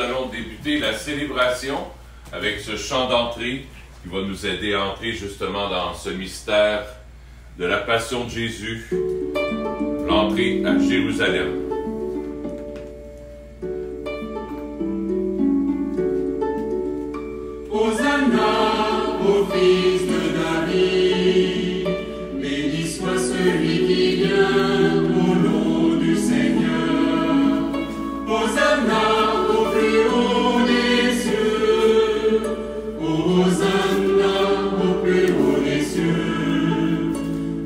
allons débuter la célébration avec ce chant d'entrée qui va nous aider à entrer justement dans ce mystère de la passion de Jésus, l'entrée à Jérusalem. Hosanna au fils de David, béni soit celui qui vient au nom du Seigneur. Hosanna au plus haut des cieux, Hosanna au plus haut des cieux,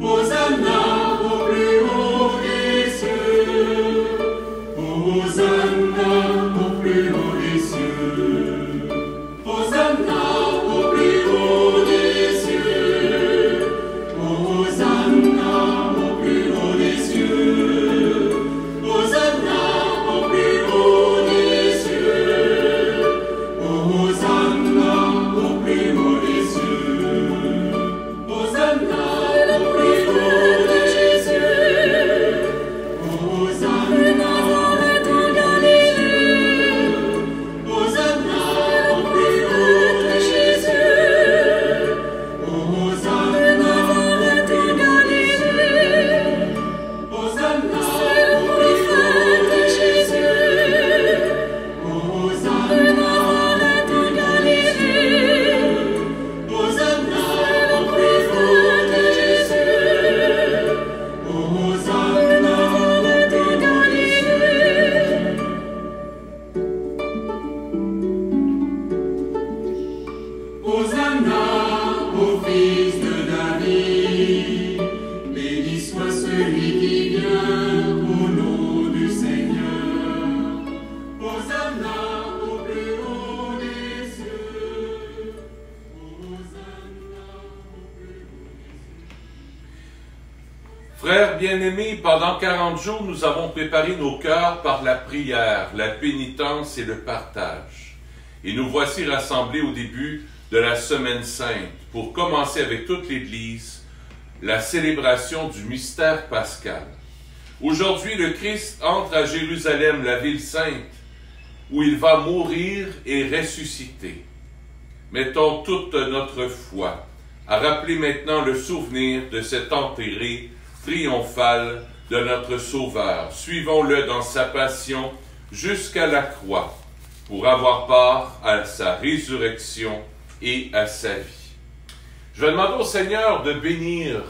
Hosanna au plus haut des cieux, Hosanna au plus haut des cieux. Hosanna au plus haut des cieux, Hosanna au plus haut des cieux, Hosanna au plus haut des cieux, Hosanna au plus haut des cieux, Hosanna au plus haut des cieux, Hosanna en Galilée, Hosanna au plus haut de Jésus, Hosanna en Galilée, Hosanna au plus haut de Jésus, Hosanna en Galilée, Hosanna au plus haut de Jésus, Hosanna en Galilée. Hosanna au fils de David, béni soit celui qui vient au nom du Seigneur. Hosanna au plus haut des cieux, Hosanna au plus haut des cieux. Frères bien-aimés, pendant 40 jours, nous avons préparé nos cœurs par la prière, la pénitence et le partage. Et nous voici rassemblés au début de la Semaine Sainte pour commencer avec toute l'Église la célébration du mystère pascal. Aujourd'hui, le Christ entre à Jérusalem, la ville sainte, où il va mourir et ressusciter. Mettons toute notre foi à rappeler maintenant le souvenir de cette entrée triomphale de notre Sauveur. Suivons-le dans sa passion jusqu'à la croix pour avoir part à sa résurrection et à sa vie. Je vais demander au Seigneur de bénir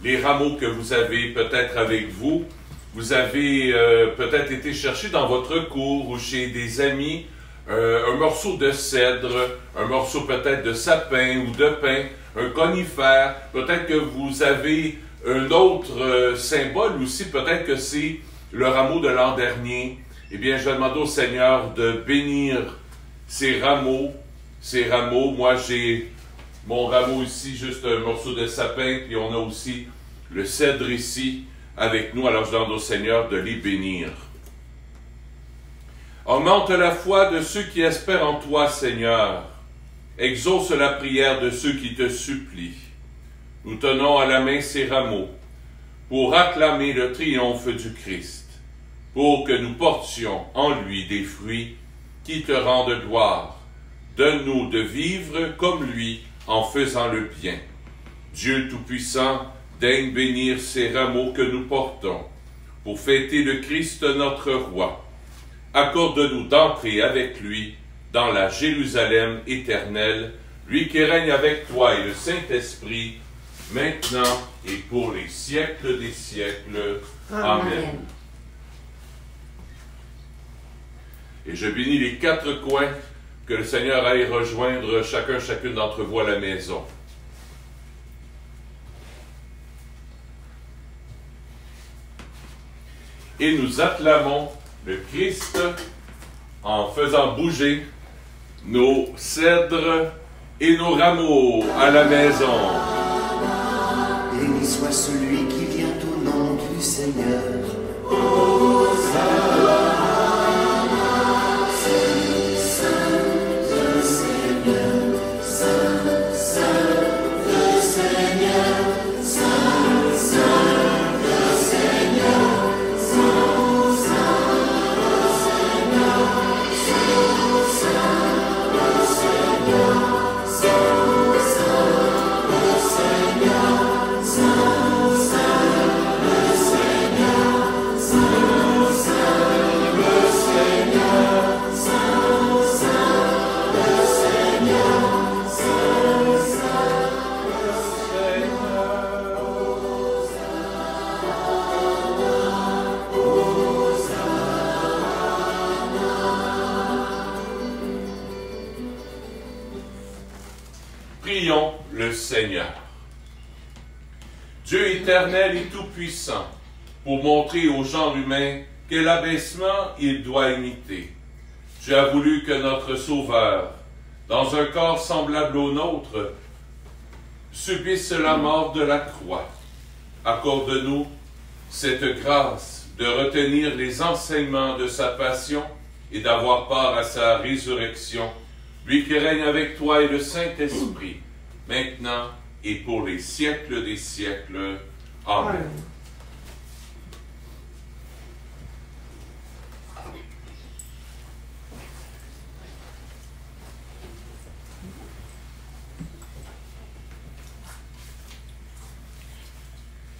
les rameaux que vous avez peut-être avec vous. Vous avez peut-être été chercher dans votre cour ou chez des amis un morceau de cèdre, un morceau peut-être de sapin ou de pin, un conifère. Peut-être que vous avez un autre symbole aussi, peut-être que c'est le rameau de l'an dernier. Eh bien, je vais demander au Seigneur de bénir ces rameaux. Moi j'ai mon rameau ici, juste un morceau de sapin, puis on a aussi le cèdre ici avec nous. Alors je demande au Seigneur de les bénir. Augmente la foi de ceux qui espèrent en toi, Seigneur. Exauce la prière de ceux qui te supplient. Nous tenons à la main ces rameaux pour acclamer le triomphe du Christ, pour que nous portions en lui des fruits qui te rendent gloire. Donne-nous de vivre comme lui en faisant le bien. Dieu Tout-Puissant, daigne bénir ces rameaux que nous portons pour fêter le Christ notre Roi. Accorde-nous d'entrer avec lui dans la Jérusalem éternelle, lui qui règne avec toi et le Saint-Esprit, maintenant et pour les siècles des siècles. Amen. Et je bénis les 4 coins. Que le Seigneur aille rejoindre chacune d'entre vous à la maison. Et nous acclamons le Christ en faisant bouger nos cèdres et nos rameaux à la maison. Béni soit celui qui vient au nom du Seigneur. Hosanna, Prions le Seigneur. Dieu éternel et tout-puissant, pour montrer au genre humain quel abaissement il doit imiter, tu as voulu que notre Sauveur, dans un corps semblable au nôtre, subisse la mort de la croix. Accorde-nous cette grâce de retenir les enseignements de sa passion et d'avoir part à sa résurrection, lui qui règne avec toi et le Saint-Esprit, maintenant et pour les siècles des siècles. Amen.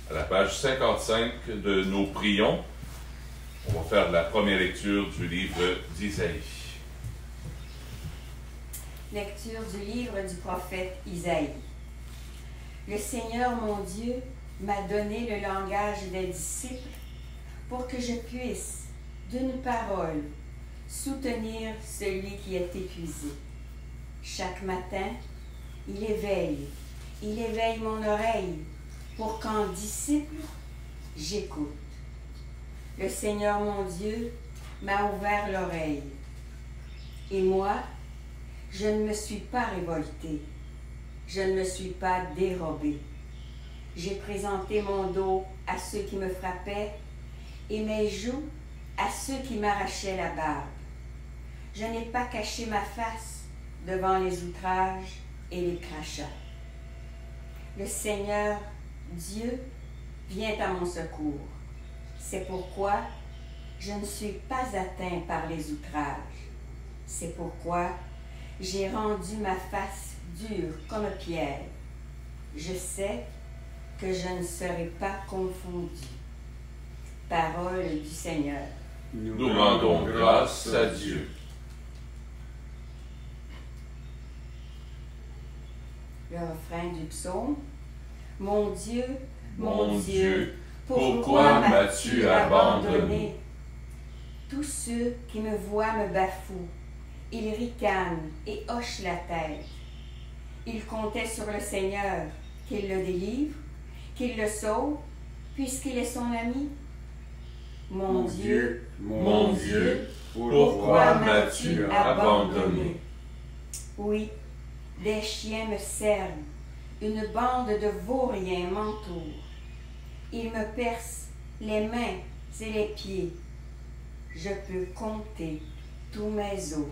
À la page 55 de nos prions, on va faire la première lecture du livre d'Isaïe. Lecture du livre du prophète Isaïe. Le Seigneur mon Dieu m'a donné le langage des disciples pour que je puisse, d'une parole, soutenir celui qui est épuisé. Chaque matin, il éveille mon oreille pour qu'en disciple, j'écoute. Le Seigneur mon Dieu m'a ouvert l'oreille. Et moi, je ne me suis pas révoltée, je ne me suis pas dérobée. J'ai présenté mon dos à ceux qui me frappaient et mes joues à ceux qui m'arrachaient la barbe. Je n'ai pas caché ma face devant les outrages et les crachats. Le Seigneur, Dieu, vient à mon secours. C'est pourquoi je ne suis pas atteint par les outrages. C'est pourquoi j'ai rendu ma face dure comme pierre. Je sais que je ne serai pas confondu. Parole du Seigneur. Nous rendons grâce à Dieu. Le refrain du psaume. Mon Dieu, Mon Dieu, pourquoi m'as-tu abandonné? Tous ceux qui me voient me bafouent. Ils ricanent et hochent la tête. Ils comptaient sur le Seigneur, qu'il le délivre, qu'il le sauve, puisqu'il est son ami. Mon Dieu, pourquoi m'as-tu abandonné? Oui, des chiens me cernent, une bande de vauriens m'entoure. Ils me percent les mains et les pieds. Je peux compter tous mes os.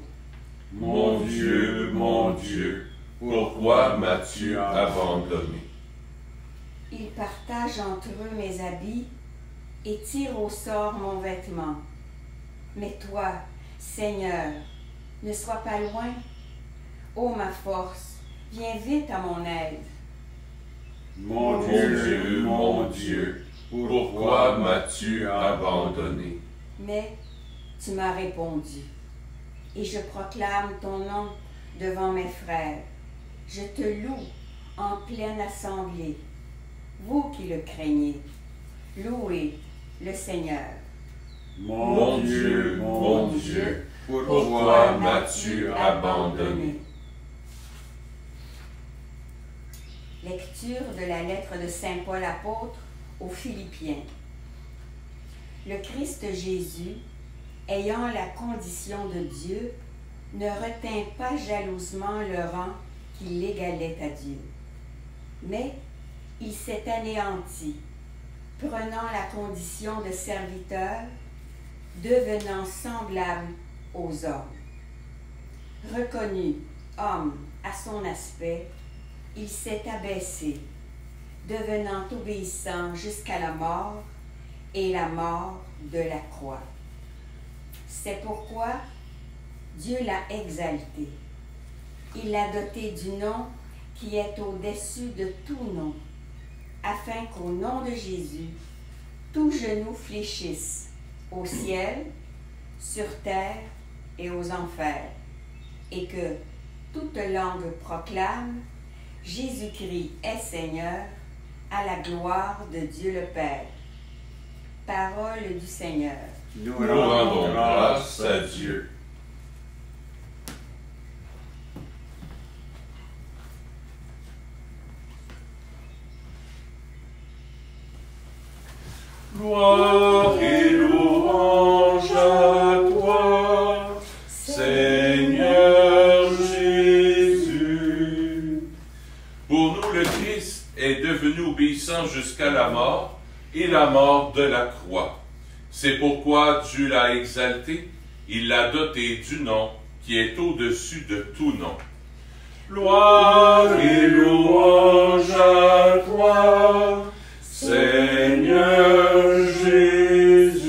Mon Dieu, pourquoi m'as-tu abandonné? Ils partagent entre eux mes habits et tirent au sort mon vêtement. Mais toi, Seigneur, ne sois pas loin. Ô ma force, viens vite à mon aide. Mon Dieu, pourquoi m'as-tu abandonné? Mais tu m'as répondu, et je proclame ton nom devant mes frères. Je te loue en pleine assemblée. Vous qui le craignez, louez le Seigneur. Mon Dieu, pourquoi m'as-tu abandonné? Lecture de la lettre de Saint Paul apôtre aux Philippiens. Le Christ Jésus, ayant la condition de Dieu, ne retint pas jalousement le rang qui l'égalait à Dieu. Mais il s'est anéanti, prenant la condition de serviteur, devenant semblable aux hommes. Reconnu homme à son aspect, il s'est abaissé, devenant obéissant jusqu'à la mort et la mort de la croix. C'est pourquoi Dieu l'a exalté. Il l'a doté du nom qui est au-dessus de tout nom, afin qu'au nom de Jésus, tout genou fléchisse au ciel, sur terre et aux enfers, et que toute langue proclame Jésus-Christ est Seigneur, à la gloire de Dieu le Père. Parole du Seigneur. Nous rendons grâce à Dieu. Gloire et louange à toi, Seigneur Jésus. Pour nous, le Christ est devenu obéissant jusqu'à la mort et la mort de la croix. C'est pourquoi Dieu l'a exalté, il l'a doté du nom qui est au-dessus de tout nom. Gloire et louange à toi, Seigneur Jésus.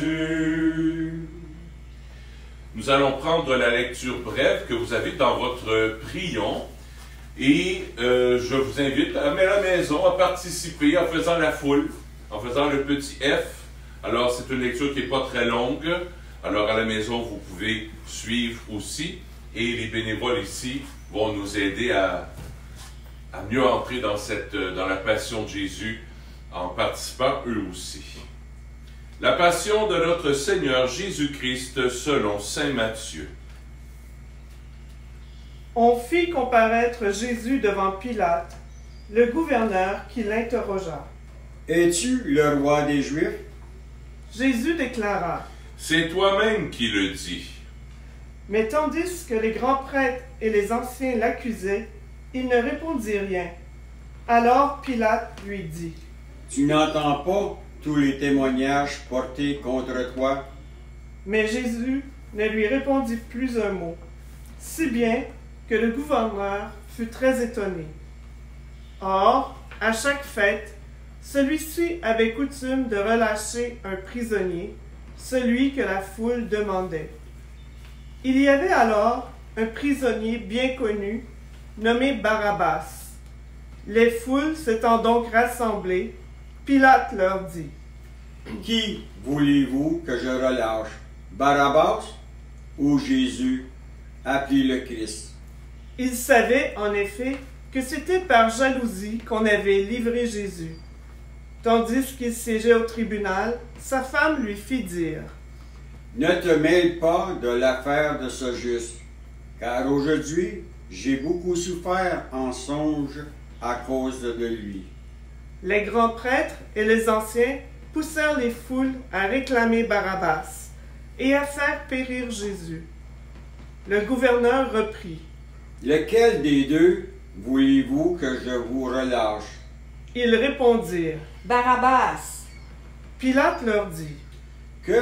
Nous allons prendre la lecture brève que vous avez dans votre prion et je vous invite à la maison à participer en faisant la foule, en faisant le petit F. Alors c'est une lecture qui n'est pas très longue, alors à la maison vous pouvez suivre aussi et les bénévoles ici vont nous aider à mieux entrer dans la passion de Jésus en participant eux aussi. La passion de notre Seigneur Jésus-Christ selon saint Matthieu. On fit comparaître Jésus devant Pilate, le gouverneur qui l'interrogea. « Es-tu le roi des Juifs? » Jésus déclara. « C'est toi-même qui le dis. » Mais tandis que les grands prêtres et les anciens l'accusaient, il ne répondit rien. Alors Pilate lui dit. « Tu n'entends pas tous les témoignages portés contre toi? » Mais Jésus ne lui répondit plus un mot, si bien que le gouverneur fut très étonné. Or, à chaque fête, celui-ci avait coutume de relâcher un prisonnier, celui que la foule demandait. Il y avait alors un prisonnier bien connu, nommé Barabbas. Les foules s'étant donc rassemblées, Pilate leur dit. « Qui voulez-vous que je relâche, Barabbas ou Jésus, appelé le Christ? » Il savait en effet que c'était par jalousie qu'on avait livré Jésus. Tandis qu'il siégeait au tribunal, sa femme lui fit dire. Ne te mêle pas de l'affaire de ce juste, car aujourd'hui j'ai beaucoup souffert en songe à cause de lui. Les grands prêtres et les anciens poussèrent les foules à réclamer Barabbas et à faire périr Jésus. Le gouverneur reprit. Lequel des deux voulez-vous que je vous relâche? Ils répondirent. Barabbas. Pilate leur dit. Que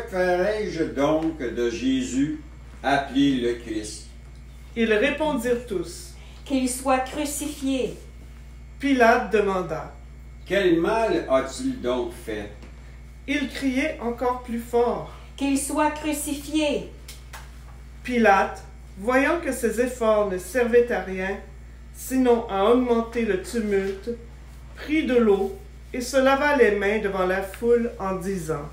ferai-je donc de Jésus, appelé le Christ? Ils répondirent tous. Qu'il soit crucifié. Pilate demanda. Quel mal a-t-il donc fait? Il criait encore plus fort. Qu'il soit crucifié. Pilate, voyant que ses efforts ne servaient à rien, sinon à augmenter le tumulte, prit de l'eau et se lava les mains devant la foule en disant.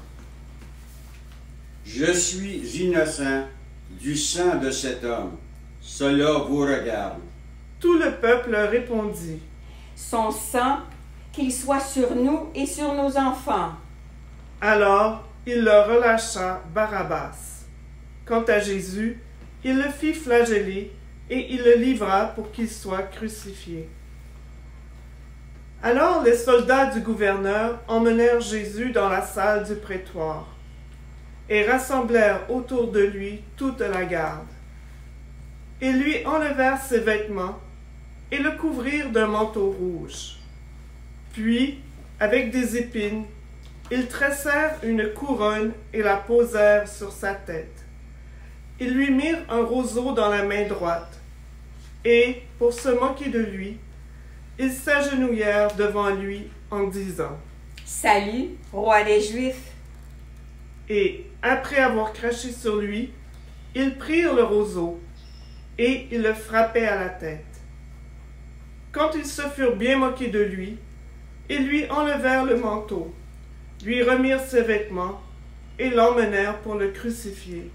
Je suis innocent du sang de cet homme. Cela vous regarde. Tout le peuple répondit. Son sang, qu'il soit sur nous et sur nos enfants. Alors il leur relâcha Barabbas. Quant à Jésus, il le fit flageller et il le livra pour qu'il soit crucifié. Alors les soldats du gouverneur emmenèrent Jésus dans la salle du prétoire et rassemblèrent autour de lui toute la garde. Ils lui enlevèrent ses vêtements et le couvrirent d'un manteau rouge. Puis, avec des épines, ils tressèrent une couronne et la posèrent sur sa tête. Ils lui mirent un roseau dans la main droite, et, pour se moquer de lui, ils s'agenouillèrent devant lui en disant « Salut, roi des Juifs !» Et, après avoir craché sur lui, ils prirent le roseau, et ils le frappaient à la tête. Quand ils se furent bien moqués de lui, ils lui enlevèrent le manteau, lui remirent ses vêtements, et l'emmenèrent pour le crucifier.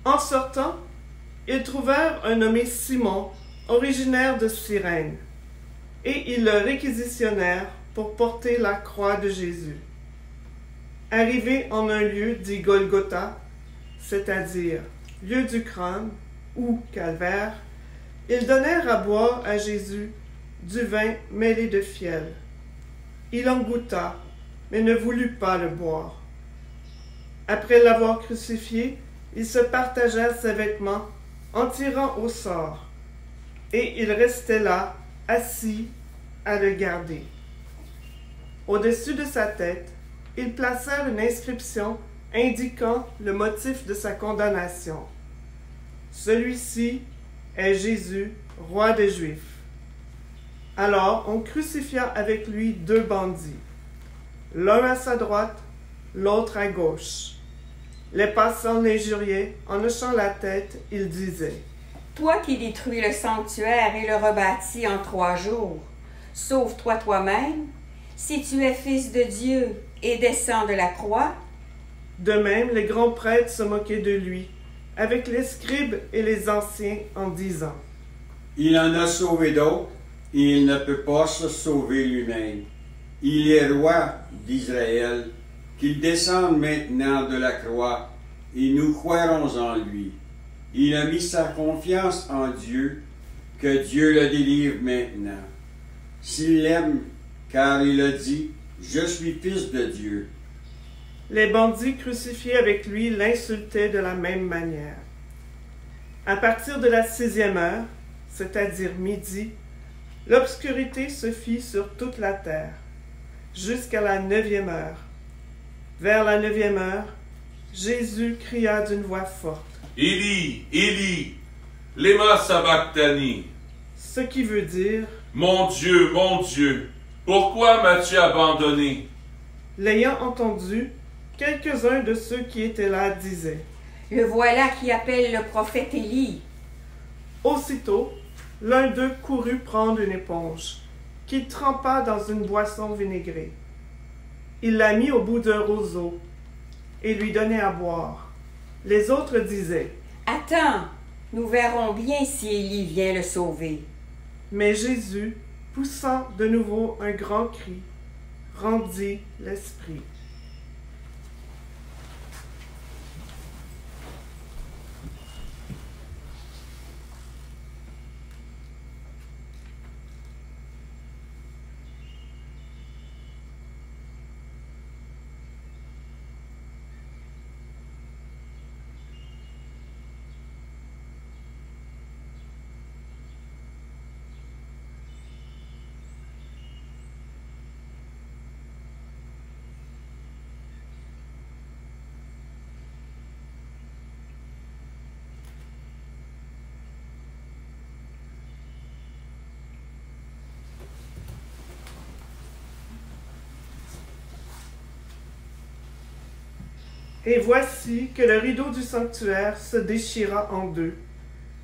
En sortant, ils trouvèrent un nommé Simon, originaire de Cyrène, et ils le réquisitionnèrent pour porter la croix de Jésus. Arrivés en un lieu dit Golgotha, c'est-à-dire lieu du crâne ou calvaire, ils donnèrent à boire à Jésus du vin mêlé de fiel. Il en goûta mais ne voulut pas le boire. Après l'avoir crucifié, ils se partagèrent ses vêtements en tirant au sort, et il restait là, assis, à le garder. Au-dessus de sa tête, ils placèrent une inscription indiquant le motif de sa condamnation. Celui-ci est Jésus, roi des Juifs. Alors on crucifia avec lui 2 bandits, l'un à sa droite, l'autre à gauche. Les passants l'injuriaient, en hochant la tête, ils disaient: « Toi qui détruis le sanctuaire et le rebâtis en 3 jours, sauve-toi toi-même, si tu es fils de Dieu et descends de la croix. » De même, les grands prêtres se moquaient de lui, avec les scribes et les anciens, en disant: « Il en a sauvé d'autres, et il ne peut pas se sauver lui-même. Il est roi d'Israël, qu'il descende maintenant de la croix, et nous croirons en lui. Il a mis sa confiance en Dieu, que Dieu le délivre maintenant. S'il l'aime, car il a dit: « Je suis fils de Dieu. » Les bandits crucifiés avec lui l'insultaient de la même manière. À partir de la 6e heure, c'est-à-dire midi, l'obscurité se fit sur toute la terre, jusqu'à la 9e heure. Vers la 9e heure, Jésus cria d'une voix forte: « Élie, Élie, lema sabachthani » ce qui veut dire: « Mon Dieu, pourquoi m'as-tu abandonné » L'ayant entendu, quelques-uns de ceux qui étaient là disaient: « Le voilà qui appelle le prophète Élie. » Aussitôt, l'un d'eux courut prendre une éponge, qu'il trempa dans une boisson vinaigrée. Il la mit au bout d'un roseau et lui donnait à boire. Les autres disaient: « Attends, nous verrons bien si Élie vient le sauver. » Mais Jésus, poussant de nouveau un grand cri, rendit l'esprit. Et voici que le rideau du sanctuaire se déchira en 2,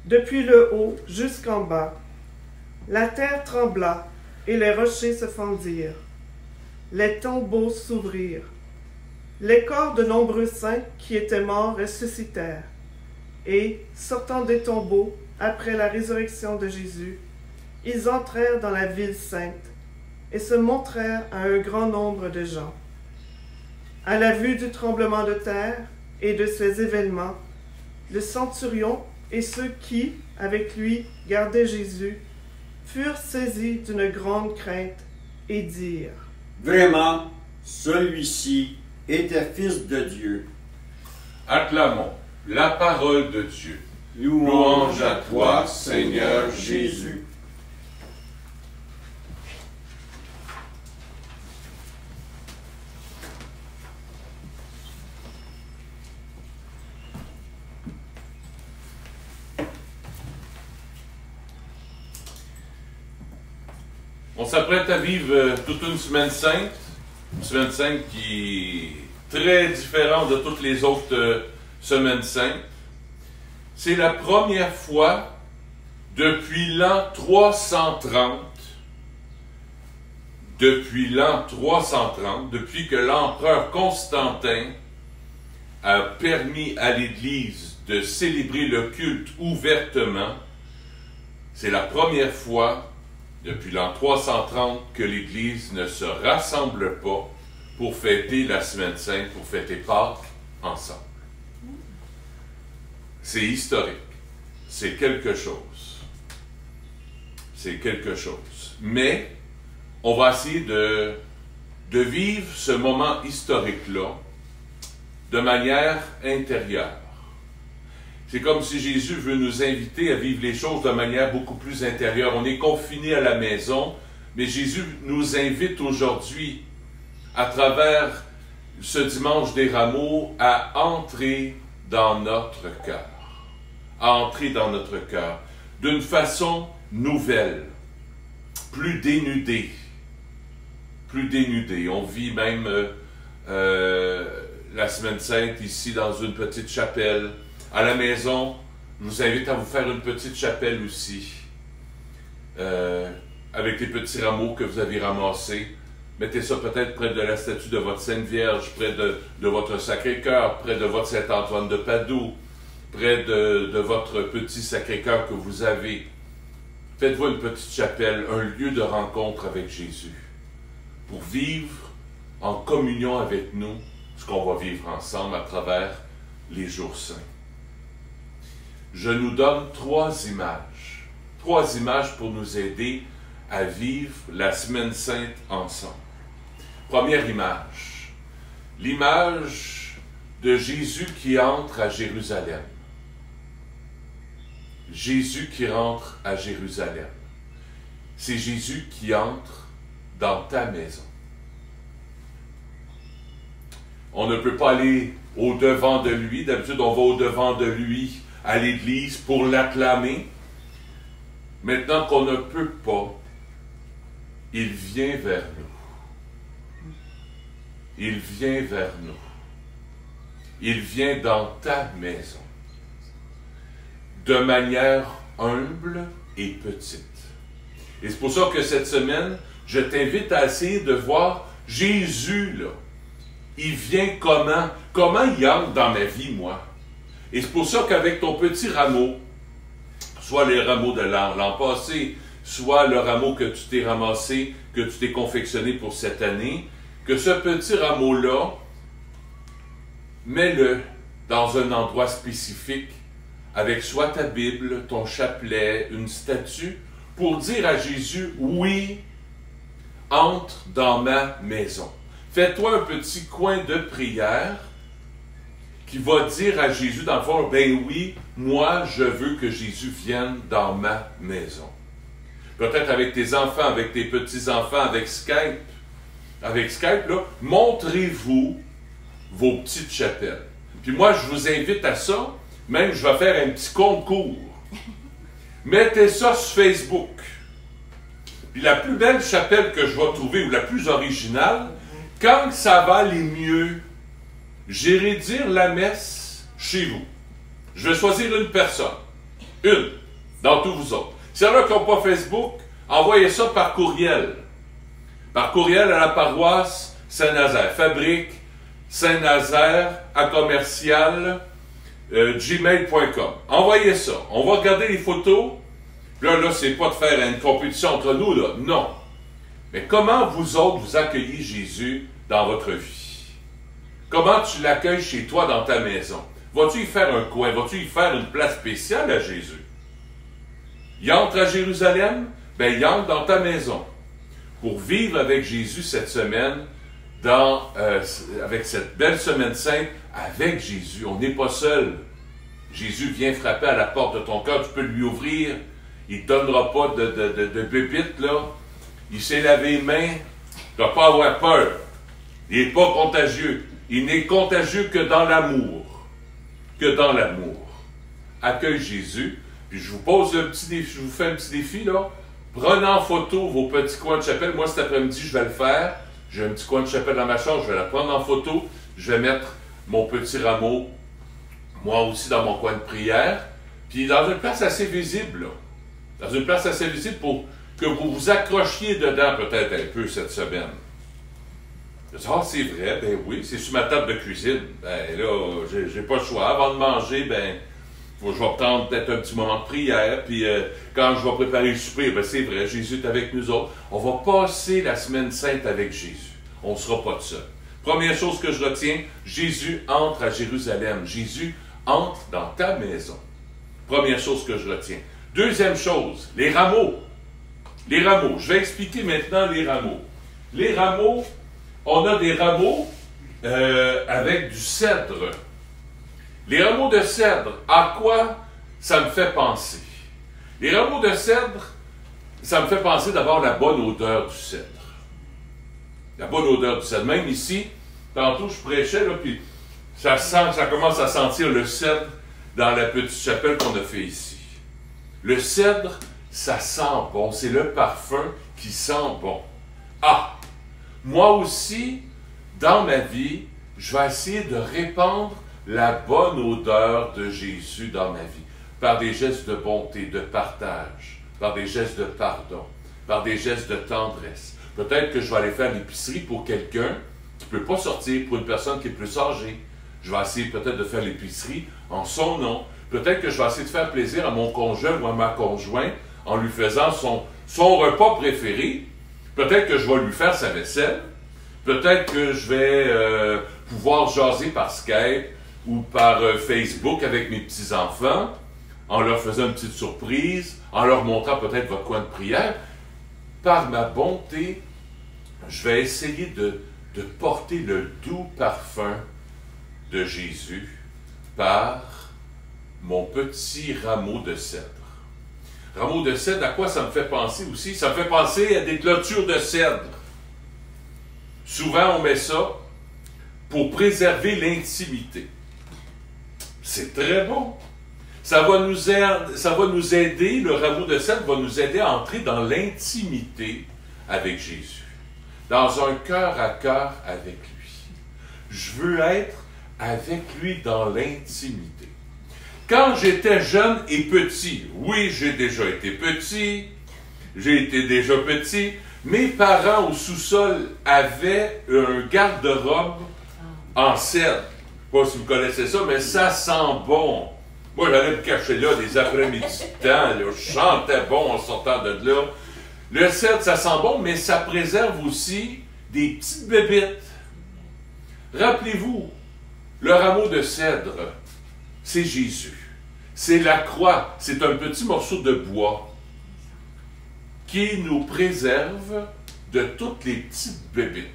depuis le haut jusqu'en bas. La terre trembla, et les rochers se fendirent. Les tombeaux s'ouvrirent. Les corps de nombreux saints qui étaient morts ressuscitèrent. Et, sortant des tombeaux, après la résurrection de Jésus, ils entrèrent dans la ville sainte, et se montrèrent à un grand nombre de gens. À la vue du tremblement de terre et de ces événements, le centurion et ceux qui, avec lui, gardaient Jésus, furent saisis d'une grande crainte et dirent: « Vraiment, celui-ci était fils de Dieu. » Acclamons la parole de Dieu. Louange à toi, Seigneur Jésus. On s'apprête à vivre toute une semaine sainte qui est très différente de toutes les autres semaines saintes. C'est la première fois depuis l'an 330, depuis que l'empereur Constantin a permis à l'Église de célébrer le culte ouvertement. C'est la première fois depuis l'an 330 que l'Église ne se rassemble pas pour fêter la Semaine Sainte, pour fêter Pâques ensemble. C'est historique. C'est quelque chose. C'est quelque chose. Mais on va essayer de vivre ce moment historique-là de manière intérieure. C'est comme si Jésus veut nous inviter à vivre les choses de manière beaucoup plus intérieure. On est confinés à la maison, mais Jésus nous invite aujourd'hui, à travers ce dimanche des rameaux, à entrer dans notre cœur. À entrer dans notre cœur d'une façon nouvelle, plus dénudée. Plus dénudée. On vit même la Semaine Sainte ici dans une petite chapelle. À la maison, je vous invite à vous faire une petite chapelle aussi, avec les petits rameaux que vous avez ramassés. Mettez ça peut-être près de la statue de votre Sainte Vierge, près de votre Sacré-Cœur, près de votre Saint-Antoine de Padoue, près de votre petit Sacré-Cœur que vous avez. Faites-vous une petite chapelle, un lieu de rencontre avec Jésus, pour vivre en communion avec nous ce qu'on va vivre ensemble à travers les jours saints. Je nous donne trois images pour nous aider à vivre la Semaine Sainte ensemble. Première image, l'image de Jésus qui entre à Jérusalem. Jésus qui rentre à Jérusalem. C'est Jésus qui entre dans ta maison. On ne peut pas aller au-devant de lui. D'habitude, on va au-devant de lui à l'église pour l'acclamer. Maintenant qu'on ne peut pas, il vient vers nous. Il vient vers nous. Il vient dans ta maison. De manière humble et petite. Et c'est pour ça que cette semaine, je t'invite à essayer de voir Jésus, là. Il vient comment? Comment il entre dans ma vie, moi? Et c'est pour ça qu'avec ton petit rameau, soit les rameaux de l'an passé, soit le rameau que tu t'es ramassé, que tu t'es confectionné pour cette année, que ce petit rameau-là, mets-le dans un endroit spécifique, avec soit ta Bible, ton chapelet, une statue, pour dire à Jésus, oui, entre dans ma maison. Fais-toi un petit coin de prière qui va dire à Jésus, dans le fond, ben oui, moi, je veux que Jésus vienne dans ma maison. Peut-être avec tes enfants, avec tes petits-enfants, avec Skype. Avec Skype, là, montrez-vous vos petites chapelles. Puis moi, je vous invite à ça. Même, je vais faire un petit concours. Mettez ça sur Facebook. Puis la plus belle chapelle que je vais trouver, ou la plus originale, quand ça va aller mieux, j'irai dire la messe chez vous. Je vais choisir une personne. Une, dans tous vous autres. Si y en a qui n'ont pas Facebook, envoyez ça par courriel. Par courriel à la paroisse Saint-Nazaire. Fabrique Saint-Nazaire à commercial gmail.com. Envoyez ça. On va regarder les photos. Là, c'est pas de faire une compétition entre nous, là. Non. Mais comment vous autres, vous accueillez Jésus dans votre vie? Comment tu l'accueilles chez toi, dans ta maison? Vas-tu y faire un coin? Vas-tu y faire une place spéciale à Jésus? Il entre à Jérusalem? Ben, il entre dans ta maison. Pour vivre avec Jésus cette semaine, avec cette belle semaine sainte, avec Jésus. On n'est pas seul. Jésus vient frapper à la porte de ton cœur. Tu peux lui ouvrir. Il ne te donnera pas de bébite, là. Il s'est lavé les mains. Tu ne dois pas avoir peur. Il n'est pas contagieux. Il n'est contagieux que dans l'amour. Que dans l'amour. Accueille Jésus. Puis je vous pose un petit défi. Je vous fais un petit défi, là. Prenez en photo vos petits coins de chapelle. Moi, cet après-midi, je vais le faire. J'ai un petit coin de chapelle dans ma chambre. Je vais la prendre en photo. Je vais mettre mon petit rameau, moi aussi, dans mon coin de prière. Puis dans une place assez visible, là. Dans une place assez visible pour que vous vous accrochiez dedans peut-être un peu cette semaine. Ah, c'est vrai, ben oui, c'est sur ma table de cuisine. Ben là, j'ai pas le choix. Avant de manger, ben, je vais prendre peut-être un petit moment de prière, puis quand je vais préparer le souper, ben c'est vrai, Jésus est avec nous autres. On va passer la semaine sainte avec Jésus. On ne sera pas tout seul. Première chose que je retiens, Jésus entre à Jérusalem. Jésus entre dans ta maison. Première chose que je retiens. Deuxième chose, les rameaux. Les rameaux. Je vais expliquer maintenant les rameaux. Les rameaux, on a des rameaux avec du cèdre. Les rameaux de cèdre, à quoi ça me fait penser? Les rameaux de cèdre, ça me fait penser d'abord à la bonne odeur du cèdre. La bonne odeur du cèdre. Même ici, tantôt je prêchais, là, puis ça commence à sentir le cèdre dans la petite chapelle qu'on a fait ici. Le cèdre, ça sent bon. C'est le parfum qui sent bon. Ah! Moi aussi, dans ma vie, je vais essayer de répandre la bonne odeur de Jésus dans ma vie, par des gestes de bonté, de partage, par des gestes de pardon, par des gestes de tendresse. Peut-être que je vais aller faire l'épicerie pour quelqu'un qui ne peut pas sortir, pour une personne qui est plus âgée. Je vais essayer peut-être de faire l'épicerie en son nom. Peut-être que je vais essayer de faire plaisir à mon conjoint ou à ma conjointe en lui faisant son repas préféré. Peut-être que je vais lui faire sa vaisselle. Peut-être que je vais pouvoir jaser par Skype ou par Facebook avec mes petits-enfants, en leur faisant une petite surprise, en leur montrant peut-être votre coin de prière. Par ma bonté, je vais essayer de porter le doux parfum de Jésus par mon petit rameau de cèdre. Rameau de cèdre, à quoi ça me fait penser aussi? Ça me fait penser à des clôtures de cèdre. Souvent, on met ça pour préserver l'intimité. C'est très bon. Ça va nous aider, le rameau de cèdre va nous aider à entrer dans l'intimité avec Jésus. Dans un cœur à cœur avec lui. Je veux être avec lui dans l'intimité. Quand j'étais jeune et petit, oui, j'ai déjà été petit, mes parents au sous-sol avaient un garde-robe en cèdre. Je ne sais pas si vous connaissez ça, mais ça sent bon. Moi, j'allais me cacher là des après-midi de temps, là, je chantais bon en sortant de là. Le cèdre, ça sent bon, mais ça préserve aussi des petites bébites. Rappelez-vous, le rameau de cèdre, c'est Jésus. C'est la croix, c'est un petit morceau de bois qui nous préserve de toutes les petites bébites.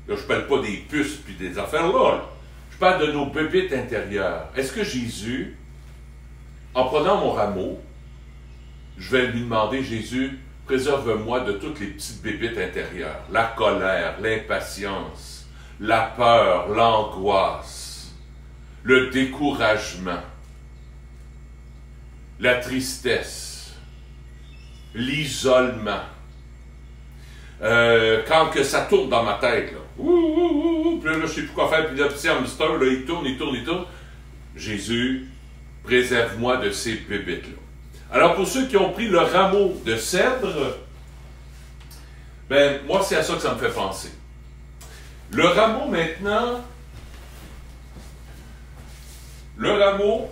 Là, je ne parle pas des puces puis des affaires là. Je parle de nos bébites intérieures. Est-ce que Jésus, en prenant mon rameau, je vais lui demander, Jésus, préserve-moi de toutes les petites bébites intérieures, la colère, l'impatience, la peur, l'angoisse, le découragement, la tristesse, l'isolement. Quand que ça tourne dans ma tête, là, puis là, je ne sais plus quoi faire, puis là, petit hamster, là, il tourne. Jésus, préserve-moi de ces bébites-là. Alors, pour ceux qui ont pris le rameau de cèdre, ben, moi, c'est à ça que ça me fait penser. Le rameau, maintenant, le rameau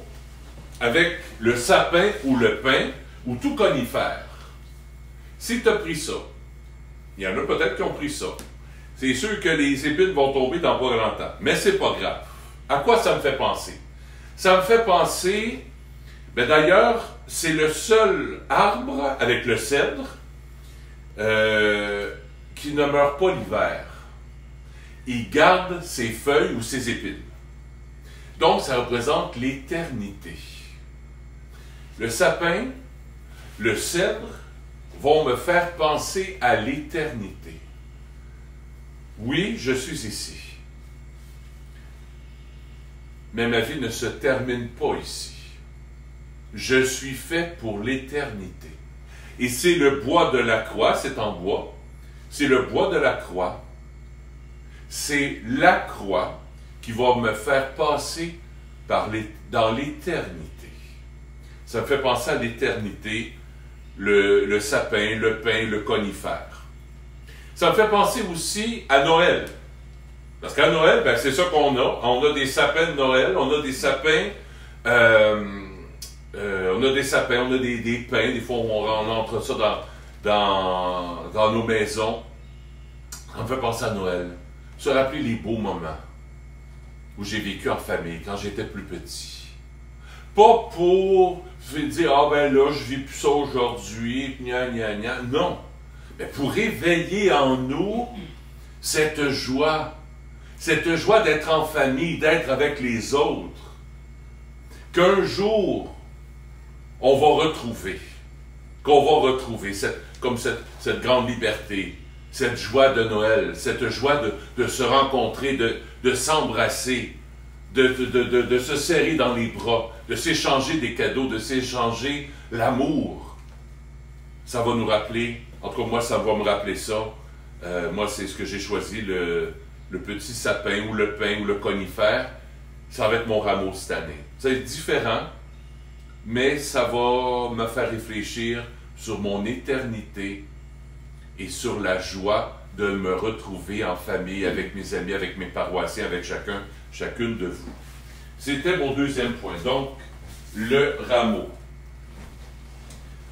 avec le sapin ou le pin ou tout conifère. Si tu as pris ça, il y en a peut-être qui ont pris ça. C'est sûr que les épines vont tomber dans pas grand temps, mais c'est pas grave. À quoi ça me fait penser? Ça me fait penser, ben d'ailleurs, c'est le seul arbre avec le cèdre qui ne meurt pas l'hiver. Il garde ses feuilles ou ses épines. Donc, ça représente l'éternité. Le sapin, le cèdre vont me faire penser à l'éternité. Oui, je suis ici. Mais ma vie ne se termine pas ici. Je suis fait pour l'éternité. Et c'est le bois de la croix, c'est en bois. C'est le bois de la croix. C'est la croix qui va me faire passer dans l'éternité. Ça me fait penser à l'éternité, le sapin, le pin, le conifère. Ça me fait penser aussi à Noël. Parce qu'à Noël, ben, c'est ça qu'on a. On a des sapins de Noël, on a des sapins, on a des pins. Des fois, on entre ça dans nos maisons. Ça me fait penser à Noël. Se rappeler les beaux moments où j'ai vécu en famille, quand j'étais plus petit. Pas pour dire, ah ben là, je vis plus ça aujourd'hui, gna gna gna. Non. Mais pour réveiller en nous cette joie d'être en famille, d'être avec les autres, qu'un jour, on va retrouver, cette grande liberté, cette joie de Noël, cette joie de se rencontrer, de s'embrasser, de se serrer dans les bras, de s'échanger des cadeaux, de s'échanger l'amour. Ça va nous rappeler, en tout cas moi ça va me rappeler ça, moi c'est ce que j'ai choisi, le petit sapin ou le pin ou le conifère, ça va être mon rameau cette année. Ça va être différent, mais ça va me faire réfléchir sur mon éternité et sur la joie de me retrouver en famille avec mes amis, avec mes paroissiens, avec chacune de vous. C'était mon deuxième point. Donc, le rameau.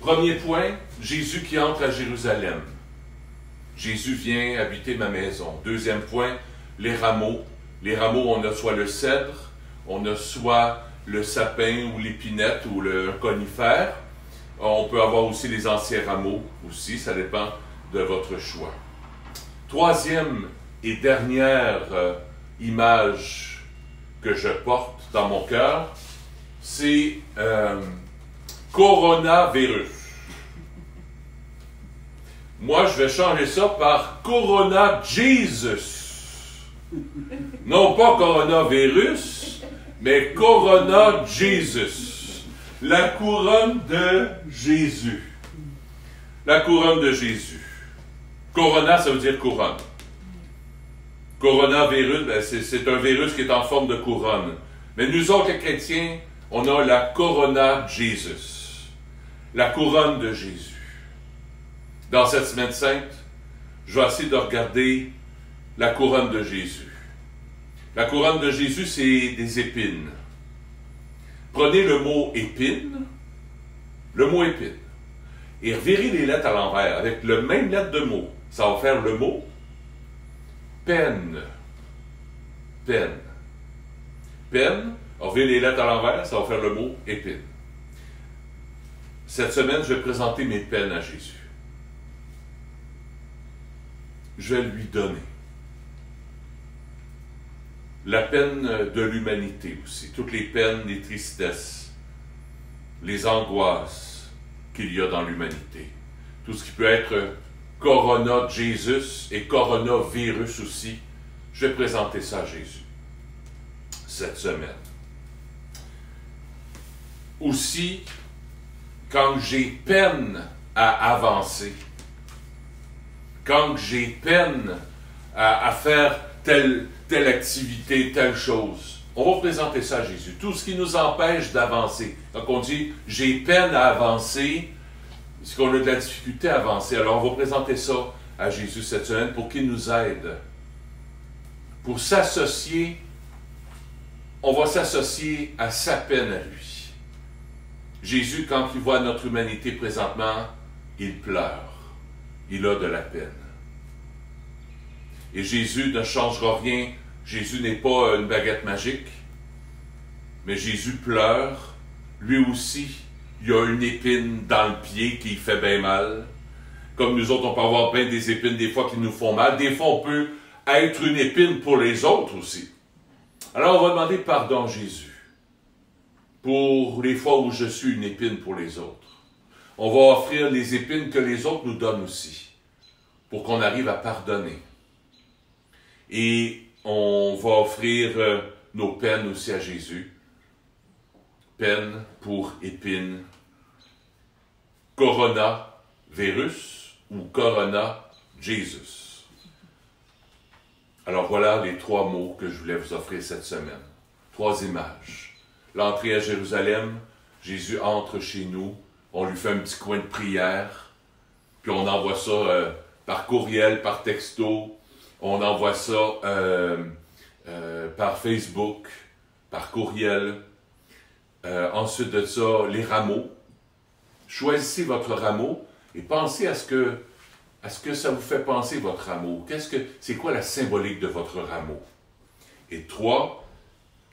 Premier point, Jésus qui entre à Jérusalem. Jésus vient habiter ma maison. Deuxième point, les rameaux. Les rameaux, on a soit le cèdre, on a soit le sapin ou l'épinette ou le conifère. On peut avoir aussi les anciens rameaux aussi, ça dépend de votre choix. Troisième et dernière image que je porte dans mon cœur, c'est coronavirus. Moi, je vais changer ça par Corona Jesus. Non pas coronavirus, mais Corona Jesus. La couronne de Jésus. La couronne de Jésus. Corona, ça veut dire couronne. Coronavirus, ben c'est un virus qui est en forme de couronne. Mais nous autres, les chrétiens, on a la Corona Jesus. La couronne de Jésus. Dans cette semaine sainte, je vais essayer de regarder la couronne de Jésus. La couronne de Jésus, c'est des épines. Prenez le mot épine, et revirez les lettres à l'envers avec le même lettre de mot. Ça va faire le mot peine. Peine. Peine, revirez les lettres à l'envers, ça va faire le mot épine. Cette semaine, je vais présenter mes peines à Jésus. Je vais lui donner. La peine de l'humanité aussi, toutes les peines, les tristesses, les angoisses qu'il y a dans l'humanité. Tout ce qui peut être Corona Jesus et coronavirus aussi, je vais présenter ça à Jésus cette semaine. Aussi, quand j'ai peine à avancer, quand j'ai peine à faire telle activité, telle chose, on va présenter ça à Jésus. Tout ce qui nous empêche d'avancer. Donc on dit, j'ai peine à avancer, c'est qu'on a de la difficulté à avancer. Alors on va présenter ça à Jésus cette semaine pour qu'il nous aide. Pour s'associer, on va s'associer à sa peine à lui. Jésus, quand il voit notre humanité présentement, il pleure. Il a de la peine. Et Jésus ne changera rien. Jésus n'est pas une baguette magique. Mais Jésus pleure. Lui aussi, il y a une épine dans le pied qui fait bien mal. Comme nous autres, on peut avoir bien des épines des fois qui nous font mal. Des fois, on peut être une épine pour les autres aussi. Alors, on va demander pardon à Jésus pour les fois où je suis une épine pour les autres. On va offrir les épines que les autres nous donnent aussi, pour qu'on arrive à pardonner. Et on va offrir nos peines aussi à Jésus. Peine pour épine. Coronavirus ou Corona Jesus. Alors voilà les trois mots que je voulais vous offrir cette semaine. Trois images. L'entrée à Jérusalem, Jésus entre chez nous, on lui fait un petit coin de prière, puis on envoie ça par courriel, par texto, on envoie ça par Facebook, par courriel. Ensuite de ça, les rameaux. Choisissez votre rameau et pensez à ce que ça vous fait penser votre rameau. C'est quoi la symbolique de votre rameau? Et 3,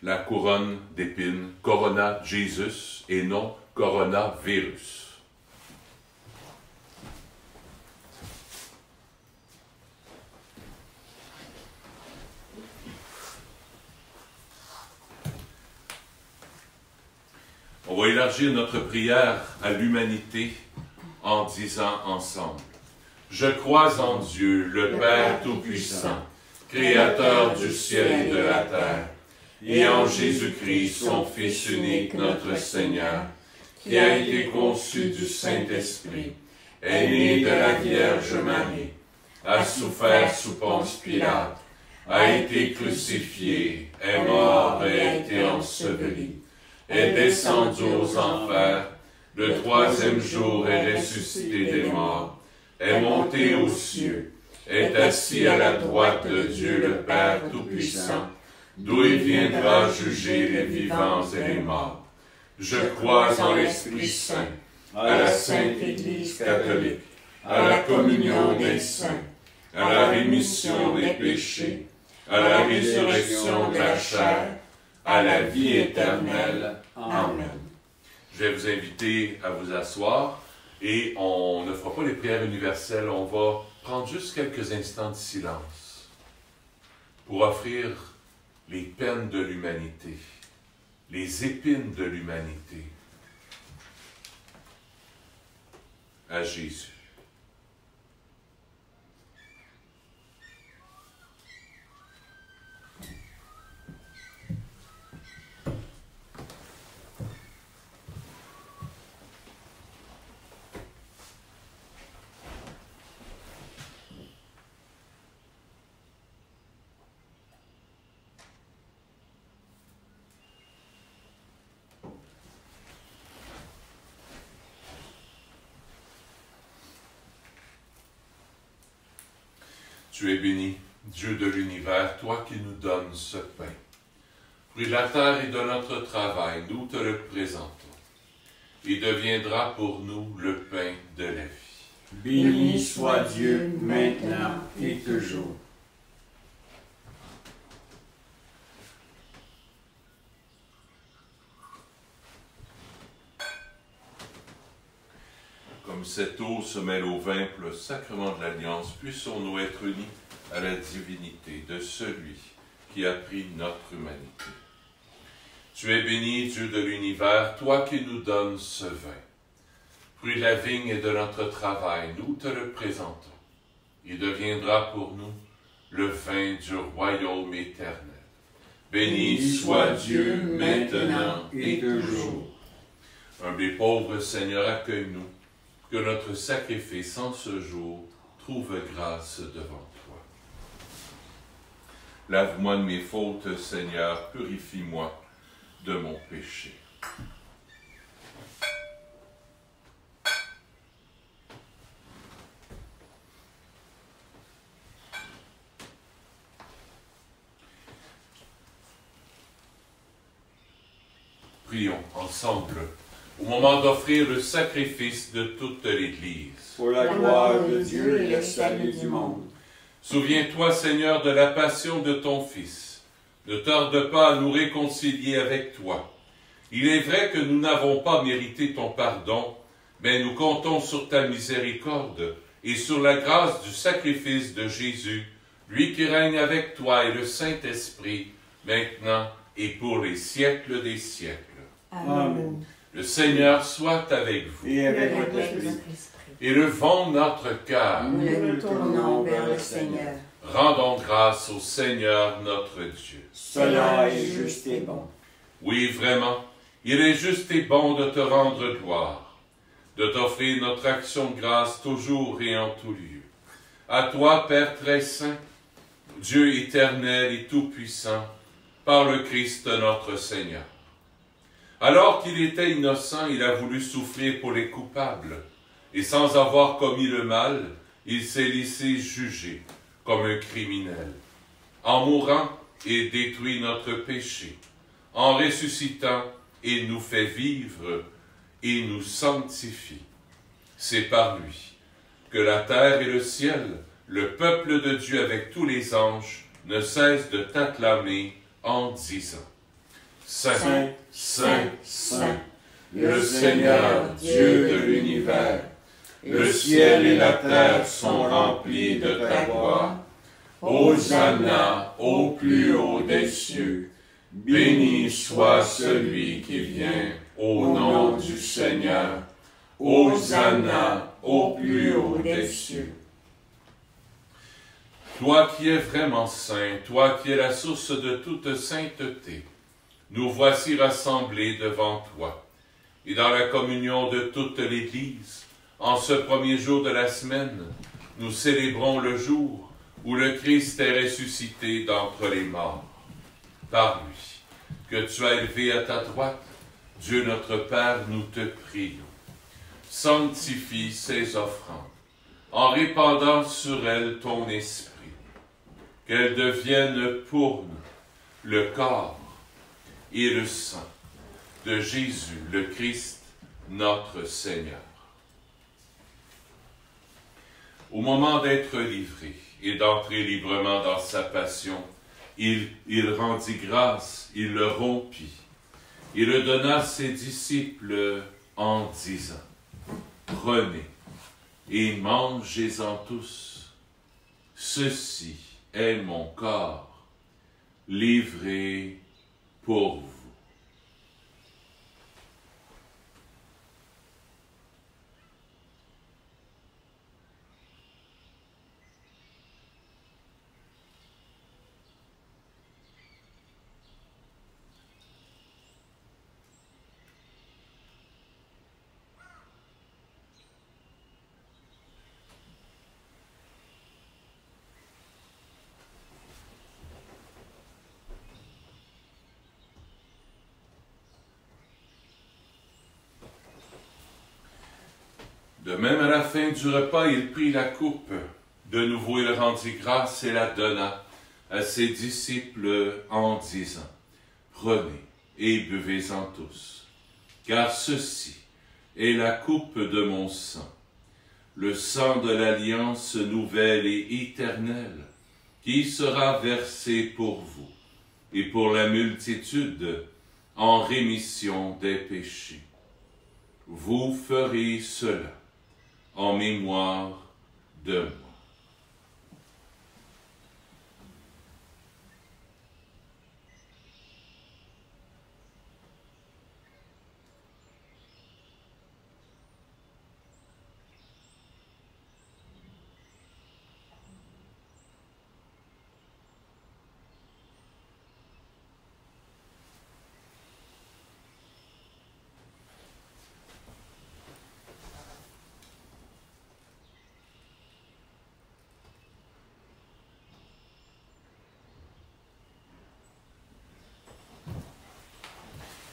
la couronne d'épines, Corona Jesus et non Coronavirus. On va élargir notre prière à l'humanité en disant ensemble: Je crois en Dieu, le Père Tout-Puissant, Créateur du ciel et de la terre, et en Jésus-Christ, son Fils unique, notre Seigneur, qui a été conçu du Saint-Esprit, est né de la Vierge Marie, a souffert sous Ponce Pilate, a été crucifié, est mort et a été enseveli, est descendu aux enfers, le troisième jour est ressuscité des morts, est monté aux cieux, est assis à la droite de Dieu le Père Tout-Puissant, d'où il viendra juger les vivants et les morts. Je crois en l'Esprit Saint, à la Sainte Église catholique, à la communion des saints, à la rémission des péchés, à la résurrection de la chair, à la vie éternelle. Amen. Je vais vous inviter à vous asseoir et on ne fera pas les prières universelles, on va prendre juste quelques instants de silence pour offrir les peines de l'humanité, les épines de l'humanité à Jésus. Tu es béni, Dieu de l'univers, toi qui nous donnes ce pain. Fruit de la terre et de notre travail, nous te le présentons. Il deviendra pour nous le pain de la vie. Béni soit Dieu maintenant et toujours. Comme cette eau se mêle au vin pour le sacrement de l'Alliance, puissions-nous être unis à la divinité de celui qui a pris notre humanité. Tu es béni, Dieu de l'univers, toi qui nous donnes ce vin. Fruit de la vigne et de notre travail, nous te le présentons. Il deviendra pour nous le vin du royaume éternel. Béni soit Dieu maintenant et toujours. Humble et pauvre Seigneur, accueille-nous. Que notre sacrifice en ce jour trouve grâce devant toi. Lave-moi de mes fautes, Seigneur, purifie-moi de mon péché. Prions ensemble au moment d'offrir le sacrifice de toute l'Église. Pour la gloire de Dieu et le salut du monde. Souviens-toi, Seigneur, de la passion de ton Fils. Ne tarde pas à nous réconcilier avec toi. Il est vrai que nous n'avons pas mérité ton pardon, mais nous comptons sur ta miséricorde et sur la grâce du sacrifice de Jésus, lui qui règne avec toi et le Saint-Esprit, maintenant et pour les siècles des siècles. Amen. Le Seigneur soit avec vous. Et avec votre esprit. Élevons notre cœur. Nous le tournons vers le Seigneur. Rendons grâce au Seigneur notre Dieu. Cela est juste et bon. Oui, vraiment, il est juste et bon de te rendre gloire, de t'offrir notre action de grâce toujours et en tout lieu. À toi, Père très saint, Dieu éternel et tout-puissant, par le Christ notre Seigneur. Alors qu'il était innocent, il a voulu souffrir pour les coupables, et sans avoir commis le mal, il s'est laissé juger comme un criminel. En mourant, il détruit notre péché. En ressuscitant, il nous fait vivre et nous sanctifie. C'est par lui que la terre et le ciel, le peuple de Dieu avec tous les anges, ne cessent de t'acclamer en disant: Saint, Saint, Saint, le Seigneur, Dieu de l'univers, le ciel et la terre sont remplis de ta gloire. Hosanna au plus haut des cieux. Béni soit celui qui vient Au nom du Seigneur, Hosanna au plus haut des cieux. Toi qui es vraiment saint, toi qui es la source de toute sainteté, nous voici rassemblés devant toi. Et dans la communion de toute l'Église, en ce premier jour de la semaine, nous célébrons le jour où le Christ est ressuscité d'entre les morts. Par lui, que tu as élevé à ta droite, Dieu notre Père, nous te prions. Sanctifie ces offrandes, en répandant sur elles ton esprit, qu'elles deviennent pour nous le corps et le sang de Jésus, le Christ, notre Seigneur. Au moment d'être livré et d'entrer librement dans sa passion, il rendit grâce, il le rompit, et le donna à ses disciples en disant, « Prenez et mangez-en tous, ceci est mon corps, livré pour vous. » De même, à la fin du repas, il prit la coupe. De nouveau, il rendit grâce et la donna à ses disciples en disant, « Prenez et buvez-en tous, car ceci est la coupe de mon sang, le sang de l'alliance nouvelle et éternelle, qui sera versé pour vous et pour la multitude en rémission des péchés. Vous ferez cela en mémoire de moi. »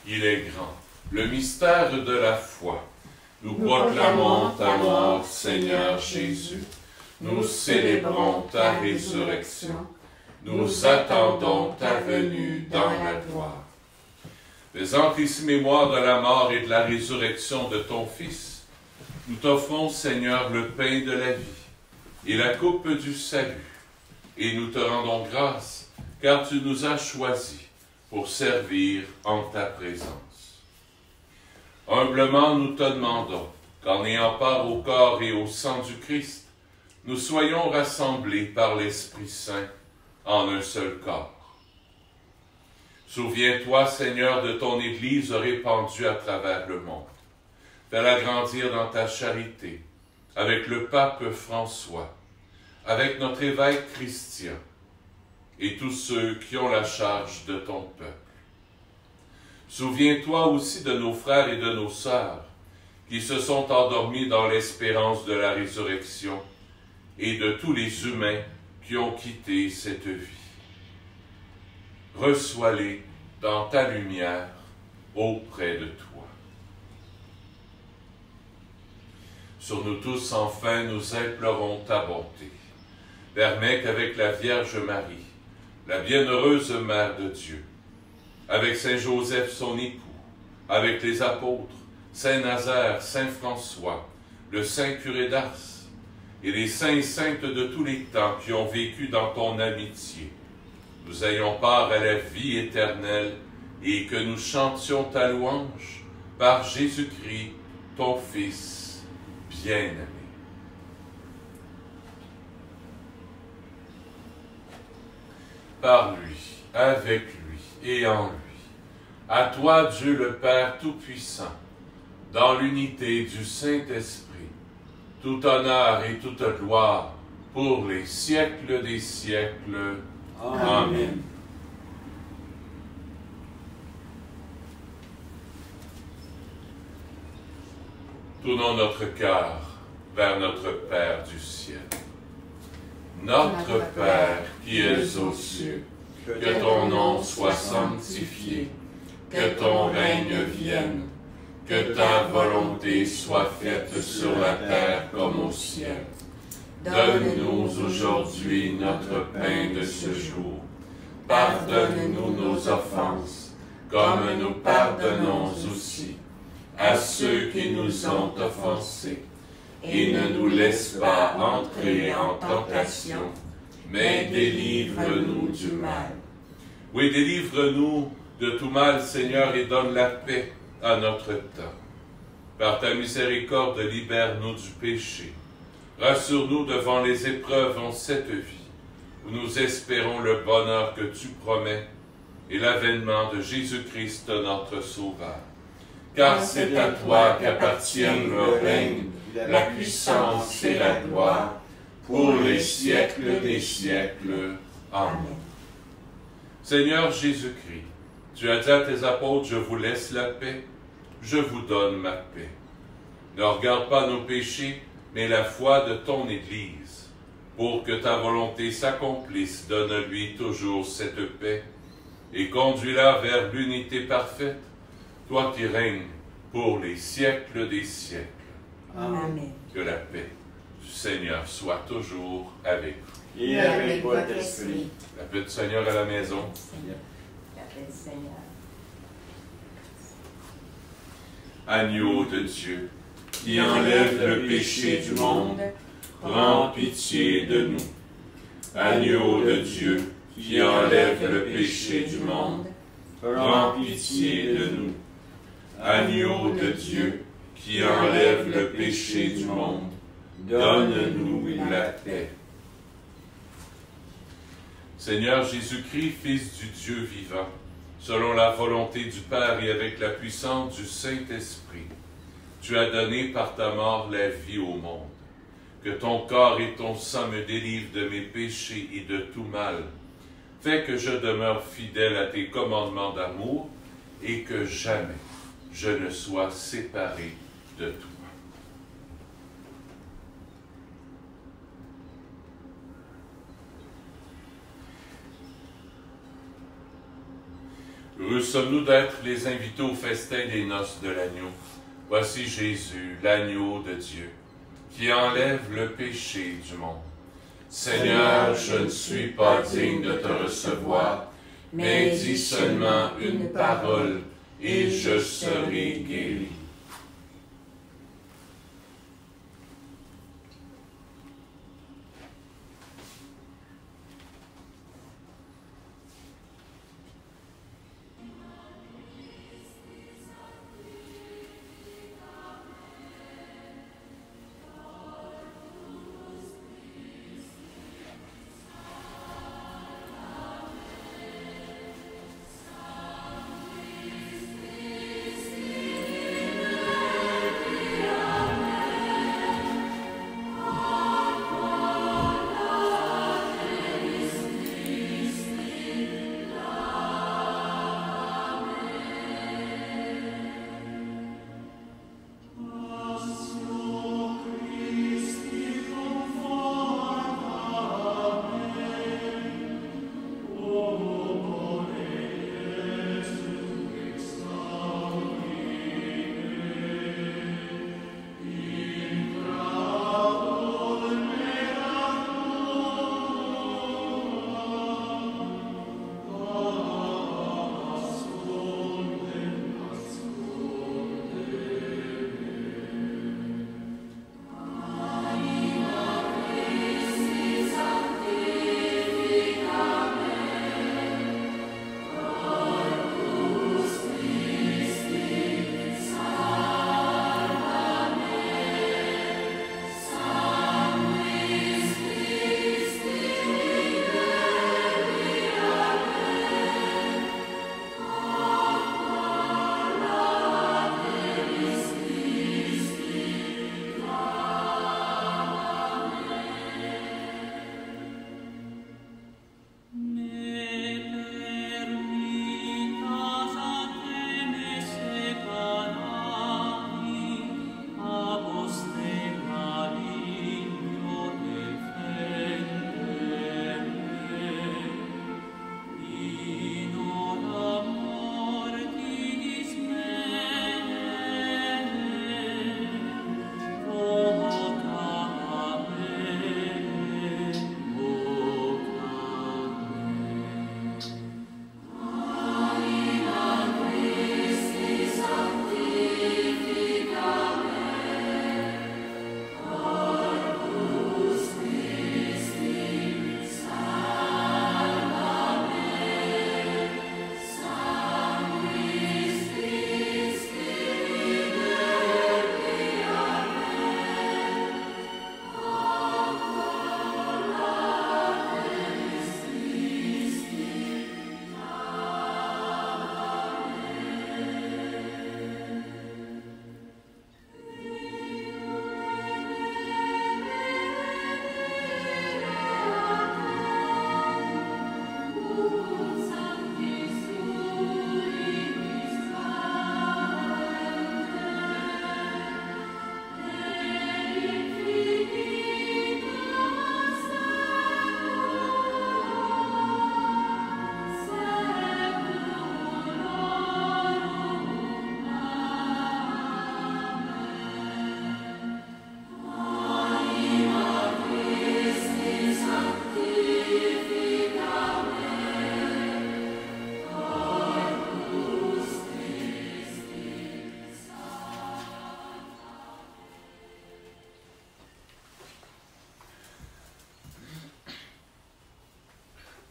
Il est grand, le mystère de la foi. Nous proclamons ta mort, Seigneur Jésus. Nous célébrons ta résurrection. Nous attendons ta venue dans la gloire. Faisant ici mémoire de la mort et de la résurrection de ton Fils, nous t'offrons, Seigneur, le pain de la vie et la coupe du salut. Et nous te rendons grâce, car tu nous as choisis pour servir en ta présence. Humblement, nous te demandons qu'en ayant part au corps et au sang du Christ, nous soyons rassemblés par l'Esprit Saint en un seul corps. Souviens-toi, Seigneur, de ton Église répandue à travers le monde. Fais-la grandir dans ta charité, avec le pape François, avec notre évêque Christian, et tous ceux qui ont la charge de ton peuple. Souviens-toi aussi de nos frères et de nos sœurs qui se sont endormis dans l'espérance de la résurrection et de tous les humains qui ont quitté cette vie. Reçois-les dans ta lumière auprès de toi. Sur nous tous, enfin, nous implorons ta bonté. Permets qu'avec la Vierge Marie, la bienheureuse Mère de Dieu, avec Saint Joseph son époux, avec les apôtres, Saint Nazaire, Saint François, le Saint curé d'Ars, et les saints et saintes de tous les temps qui ont vécu dans ton amitié, nous ayons part à la vie éternelle et que nous chantions ta louange par Jésus-Christ, ton Fils bien-aimé. Par lui, avec lui et en lui, À toi, Dieu le Père Tout-Puissant, dans l'unité du Saint-Esprit, tout honneur et toute gloire pour les siècles des siècles. Amen. Tournons notre cœur vers notre Père du ciel. Notre Père qui es aux cieux, que ton nom soit sanctifié, que ton règne vienne, que ta volonté soit faite sur la terre comme au ciel. Donne-nous aujourd'hui notre pain de ce jour. Pardonne-nous nos offenses, comme nous pardonnons aussi à ceux qui nous ont offensés. Et ne nous laisse pas entrer en tentation, mais délivre-nous du mal. Oui, délivre-nous de tout mal, Seigneur, et donne la paix à notre temps. Par ta miséricorde, libère-nous du péché. Rassure-nous devant les épreuves en cette vie, où nous espérons le bonheur que tu promets et l'avènement de Jésus-Christ, notre Sauveur. Car c'est à toi qu'appartiennent le règne, la puissance et la gloire, pour les siècles des siècles. Amen. Seigneur Jésus-Christ, tu as dit à tes apôtres, je vous laisse la paix, je vous donne ma paix. Ne regarde pas nos péchés, mais la foi de ton Église. Pour que ta volonté s'accomplisse, donne-lui toujours cette paix, et conduis-la vers l'unité parfaite, toi qui règnes pour les siècles des siècles. Amen. Que la paix du Seigneur soit toujours avec vous. Et avec votre esprit. La paix du Seigneur à la maison. La paix du Seigneur. Agneau de Dieu, qui enlève le péché du monde, prends pitié de nous. Agneau de Dieu, qui enlève le péché du monde, prends pitié de nous. Agneau de Dieu, qui enlève le péché du monde, donne-nous la paix. Seigneur Jésus-Christ, Fils du Dieu vivant, selon la volonté du Père et avec la puissance du Saint-Esprit, tu as donné par ta mort la vie au monde. Que ton corps et ton sang me délivrent de mes péchés et de tout mal. Fais que je demeure fidèle à tes commandements d'amour et que jamais je ne sois séparé de toi. Heureux sommes-nous d'être les invités au festin des noces de l'agneau. Voici Jésus, l'agneau de Dieu, qui enlève le péché du monde. Seigneur, je ne suis pas digne de te recevoir, mais dis seulement une parole, et je serai guéri.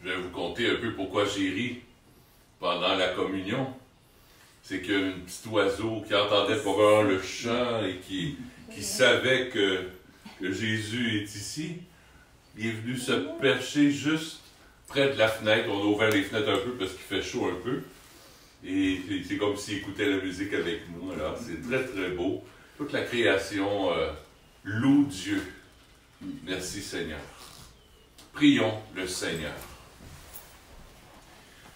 Je vais vous conter un peu pourquoi j'ai ri pendant la communion. C'est qu'il y a un petit oiseau qui entendait probablement le chant et qui savait que Jésus est ici. Il est venu se percher juste près de la fenêtre. On a ouvert les fenêtres un peu parce qu'il fait chaud un peu. Et c'est comme s'il écoutait la musique avec nous. Alors, c'est très très beau. Toute la création loue Dieu. Merci Seigneur. Prions le Seigneur.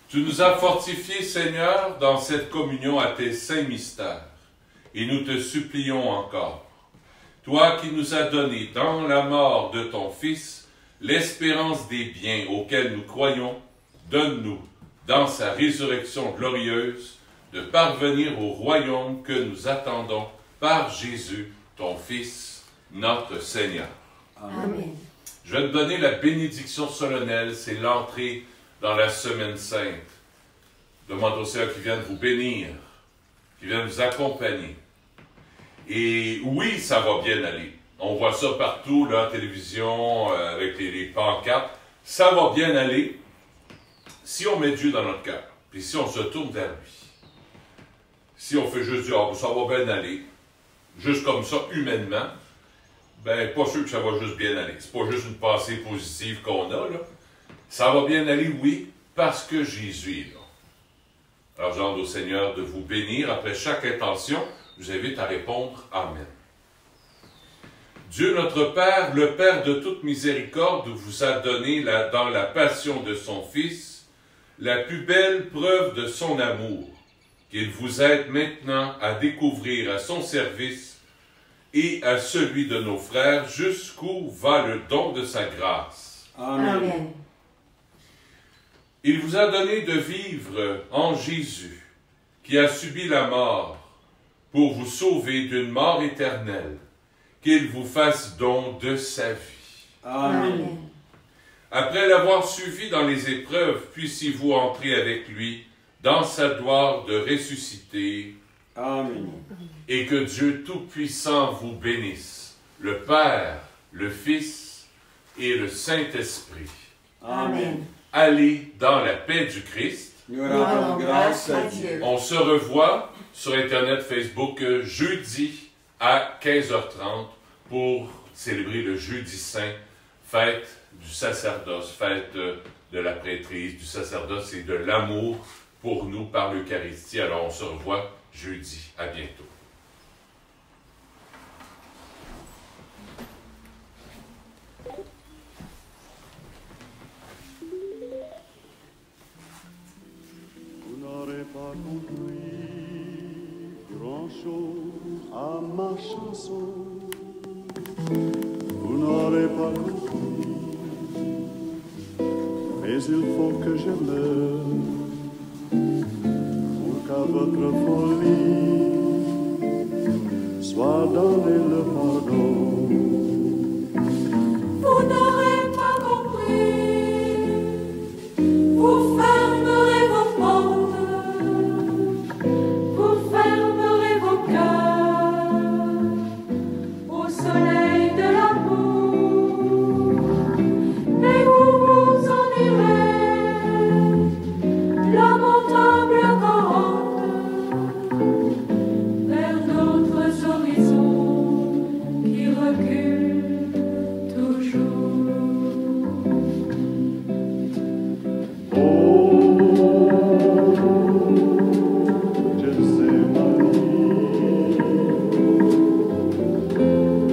Tu nous as fortifiés, Seigneur, dans cette communion à tes saints mystères, et nous te supplions encore. Toi qui nous as donné dans la mort de ton Fils l'espérance des biens auxquels nous croyons, donne-nous, dans sa résurrection glorieuse, de parvenir au royaume que nous attendons par Jésus, ton Fils, notre Seigneur. Amen. Je vais te donner la bénédiction solennelle, c'est l'entrée dans la semaine sainte. Demande au Seigneur qui vienne vous bénir, qui vienne vous accompagner. Et oui, ça va bien aller. On voit ça partout, là, à la télévision, avec les pancartes. Ça va bien aller si on met Dieu dans notre cœur, puis si on se tourne vers lui. Si on fait juste dire, oh, ça va bien aller, juste comme ça, humainement, ben, pas sûr que ça va juste bien aller. C'est pas juste une pensée positive qu'on a, là. Ça va bien aller, oui, parce que Jésus est là. Alors, je demande au Seigneur de vous bénir. Après chaque intention, je vous invite à répondre « Amen ». Dieu notre Père, le Père de toute miséricorde, vous a donné dans la passion de son Fils la plus belle preuve de son amour, qu'il vous aide maintenant à découvrir à son service et à celui de nos frères jusqu'où va le don de sa grâce. Amen. Amen. Il vous a donné de vivre en Jésus, qui a subi la mort, pour vous sauver d'une mort éternelle, qu'il vous fasse don de sa vie. Amen. Après l'avoir suivi dans les épreuves, puissiez-vous entrer avec lui dans sa gloire de ressuscité. Amen. Et que Dieu Tout-Puissant vous bénisse, le Père, le Fils et le Saint-Esprit. Amen. Allez dans la paix du Christ. Nous rendons grâce à Dieu. On se revoit sur Internet, Facebook, jeudi à 15h30 pour célébrer le jeudi saint, fête du sacerdoce, fête de la prêtrise, du sacerdoce et de l'amour pour nous par l'Eucharistie. Alors on se revoit jeudi. À bientôt. Vous n'aurez pas compris grand-chose à ma chanson. Vous n'aurez pas compris, mais il faut que je meure pour qu'à votre folie soit donné le pardon. Vous n'aurez pas compris, vous fermerez vos portes, vous fermerez vos cœurs au soleil de l'amour, et vous vous en irez, lamentable corrompe, vers d'autres horizons qui reculent toujours. Je sais ma vie,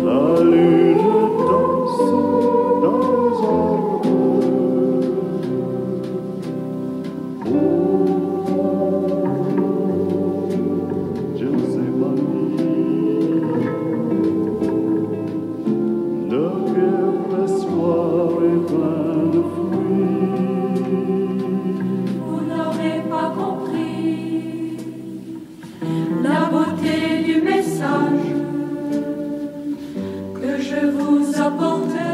la lune danse dans les arbres. Je sais ma vie, le cœur l'espoir est plein de fruits. Vous n'aurez pas compris la beauté du message que je vous apportais.